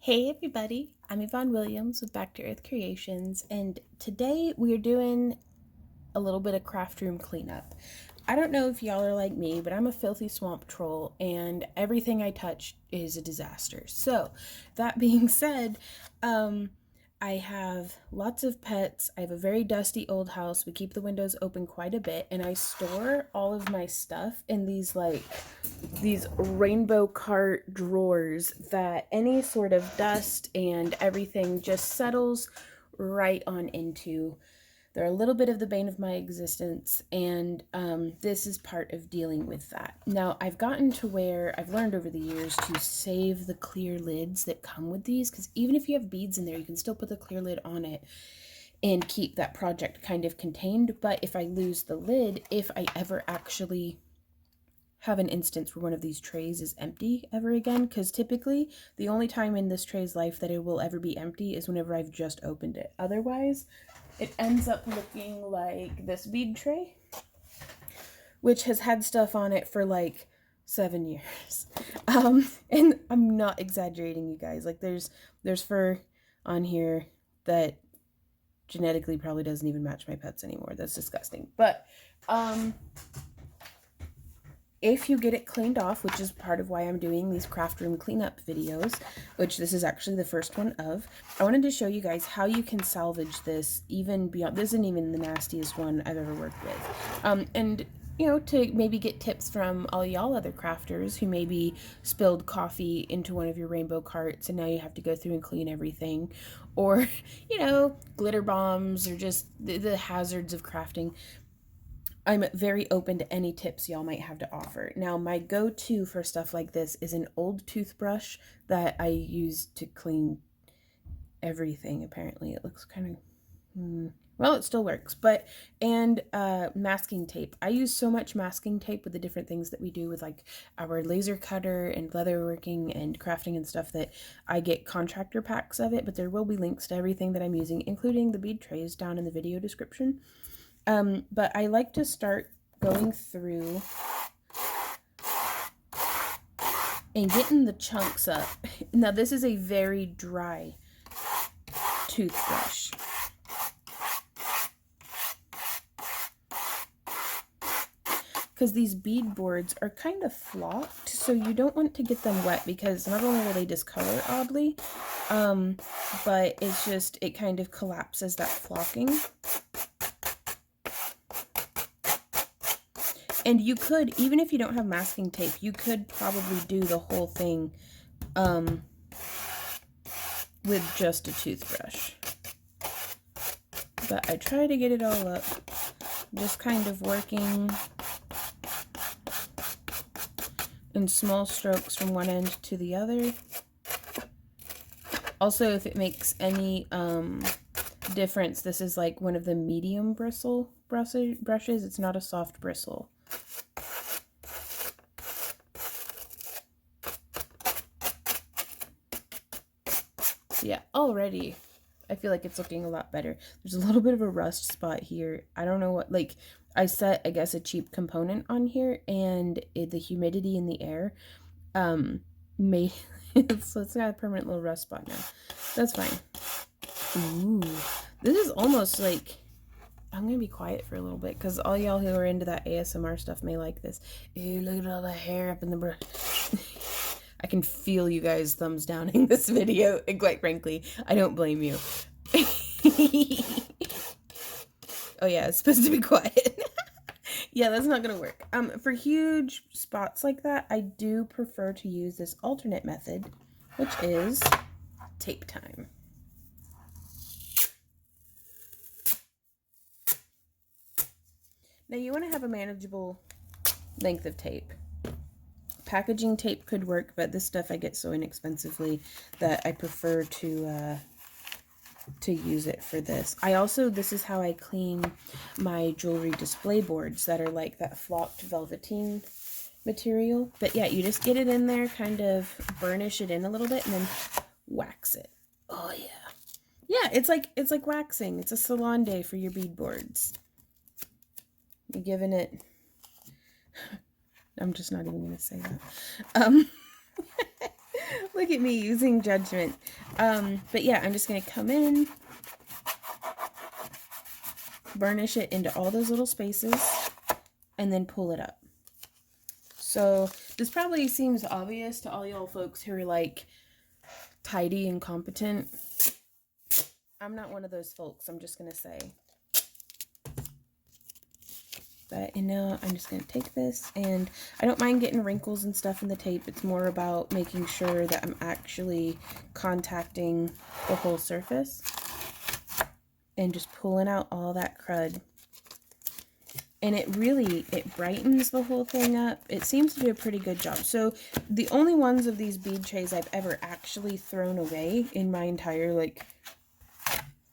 Hey everybody, I'm Yvonne Williams with Back to Earth Creations, and today we are doing a little bit of craft room cleanup. I don't know if y'all are like me, but I'm a filthy swamp troll and everything I touch is a disaster. So, that being said, I have lots of pets. I have a very dusty old house. We keep the windows open quite a bit, and I store all of my stuff in these rainbow cart drawers that any sort of dust and everything just settles right on into. They're a little bit of the bane of my existence, and this is part of dealing with that. Now, I've gotten to where I've learned over the years to save the clear lids that come with these, because even if you have beads in there, you can still put the clear lid on it and keep that project kind of contained. But if I lose the lid, if I ever actually have an instance where one of these trays is empty ever again, because typically the only time in this tray's life that it will ever be empty is whenever I've just opened it. Otherwise, it ends up looking like this bead tray, which has had stuff on it for like 7 years. And I'm not exaggerating, you guys. Like there's fur on here that genetically probably doesn't even match my pets anymore. That's disgusting. But if you get it cleaned off, which is part of why I'm doing these craft room cleanup videos, which this is actually the first one of, I wanted to show you guys how you can salvage this even beyond, this isn't even the nastiest one I've ever worked with. And you know, to maybe get tips from all y'all other crafters who maybe spilled coffee into one of your rainbow carts and now you have to go through and clean everything, or, you know, glitter bombs, or just the hazards of crafting. I'm very open to any tips y'all might have to offer. Now, my go-to for stuff like this is an old toothbrush that I use to clean everything. Apparently, it looks kind of, well, it still works. But, and masking tape. I use so much masking tape with the different things that we do with like our laser cutter and leatherworking and crafting and stuff that I get contractor packs of it, but there will be links to everything that I'm using, including the bead trays, down in the video description. But I like to start going through and getting the chunks up. Now, this is a very dry toothbrush. Because these bead boards are kind of flocked, so you don't want to get them wet, because not only will they discolor oddly, but it's just, it kind of collapses that flocking. And you could, even if you don't have masking tape, you could probably do the whole thing with just a toothbrush. But I try to get it all up, just kind of working in small strokes from one end to the other. Also, if it makes any difference, this is like one of the medium bristle brushes. It's not a soft bristle. Yeah, already I feel like it's looking a lot better. There's a little bit of a rust spot here. I don't know what, like, I set, I guess, a cheap component on here, and the humidity in the air made so it's got a permanent little rust spot now. That's fine. Ooh, this is almost like, I'm gonna be quiet for a little bit because all y'all who are into that ASMR stuff may like this. Ew, look at all the hair up in the brush. I can feel you guys thumbs downing this video, and quite frankly, I don't blame you. Oh yeah, it's supposed to be quiet. Yeah, that's not gonna work. For huge spots like that, I do prefer to use this alternate method, which is tape time. Now you want to have a manageable length of tape. Packaging tape could work, but this stuff I get so inexpensively that I prefer to use it for this. I also, this is how I clean my jewelry display boards that are like that flocked velveteen material. But yeah, you just get it in there, kind of burnish it in a little bit, and then wax it. Oh yeah. Yeah, it's like waxing. It's a salon day for your bead boards. You're giving it, I'm just not even gonna say that. Look at me using judgment. But yeah, I'm just going to come in, burnish it into all those little spaces, and then pull it up. So this probably seems obvious to all y'all folks who are like tidy and competent. I'm not one of those folks, I'm just going to say. But, and now I'm just going to take this, and I don't mind getting wrinkles and stuff in the tape. It's more about making sure that I'm actually contacting the whole surface and just pulling out all that crud. And it brightens the whole thing up. It seems to do a pretty good job. So the only ones of these bead trays I've ever actually thrown away in my entire like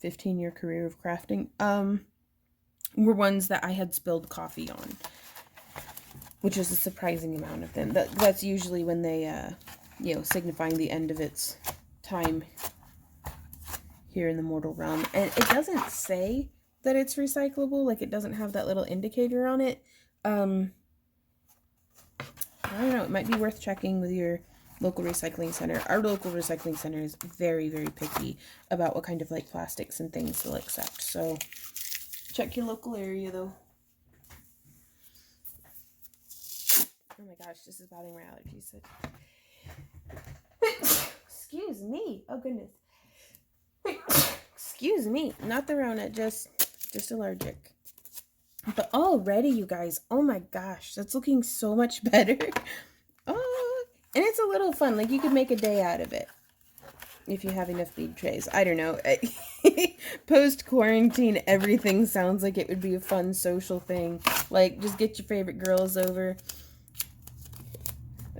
15-year career of crafting, were ones that I had spilled coffee on, which is a surprising amount of them. That's usually when they, signifying the end of its time here in the mortal realm. And it doesn't say that it's recyclable, like it doesn't have that little indicator on it. I don't know, it might be worth checking with your local recycling center. Our local recycling center is very, very picky about what kind of like plastics and things they'll accept. So check your local area though. Oh my gosh, this is bothering my allergies. Excuse me. Oh goodness. Excuse me. Not the Rona, just allergic. But already, you guys, oh my gosh, that's looking so much better. Oh, and it's a little fun. Like you could make a day out of it if you have enough bead trays. I don't know. Post-quarantine, everything sounds like it would be a fun social thing. Like, just get your favorite girls over.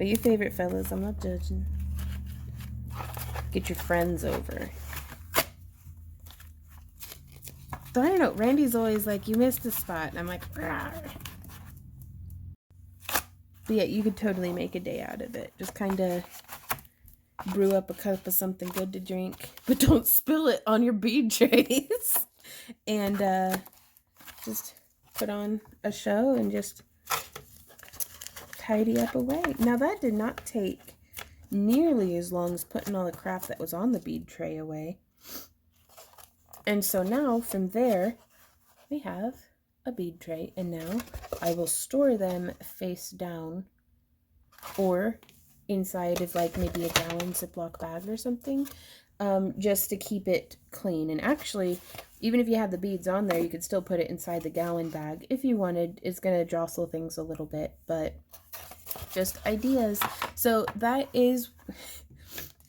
Or your favorite fellas. I'm not judging. Get your friends over. So I don't know. Randy's always like, you missed a spot. And I'm like, rawr. But yeah, you could totally make a day out of it. Just kind of brew up a cup of something good to drink, but don't spill it on your bead trays. And just put on a show and just tidy up away. Now that did not take nearly as long as putting all the crap that was on the bead tray away. And so now from there, we have a bead tray, and now I will store them face down or inside of like maybe a gallon Ziploc bag or something, just to keep it clean. And actually, even if you had the beads on there, you could still put it inside the gallon bag if you wanted. It's going to jostle things a little bit, but just ideas. So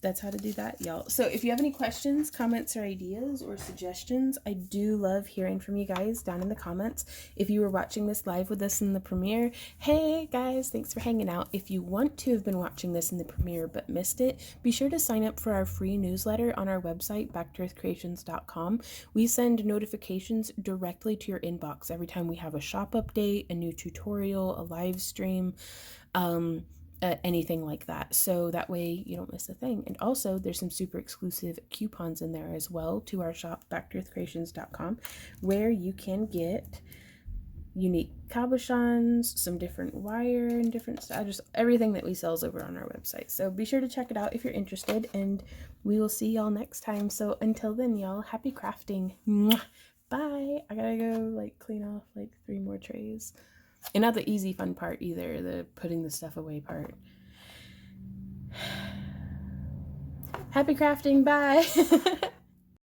that's how to do that, y'all. So if you have any questions, comments, or ideas or suggestions, I do love hearing from you guys down in the comments. If you were watching this live with us in the premiere, hey guys, thanks for hanging out. If you want to have been watching this in the premiere but missed it, be sure to sign up for our free newsletter on our website, backtoearthcreations.com. We send notifications directly to your inbox every time we have a shop update, a new tutorial, a live stream, anything like that, so that way you don't miss a thing. And also there's some super exclusive coupons in there as well to our shop, backtoearthcreations.com, where you can get unique cabochons, some different wire and different stuff, just everything that we sell is over on our website. So be sure to check it out if you're interested, and we will see y'all next time. So until then, y'all, happy crafting. Mwah! Bye. I gotta go like clean off like 3 more trays. And not the easy fun part either, the putting the stuff away part. Happy crafting, bye!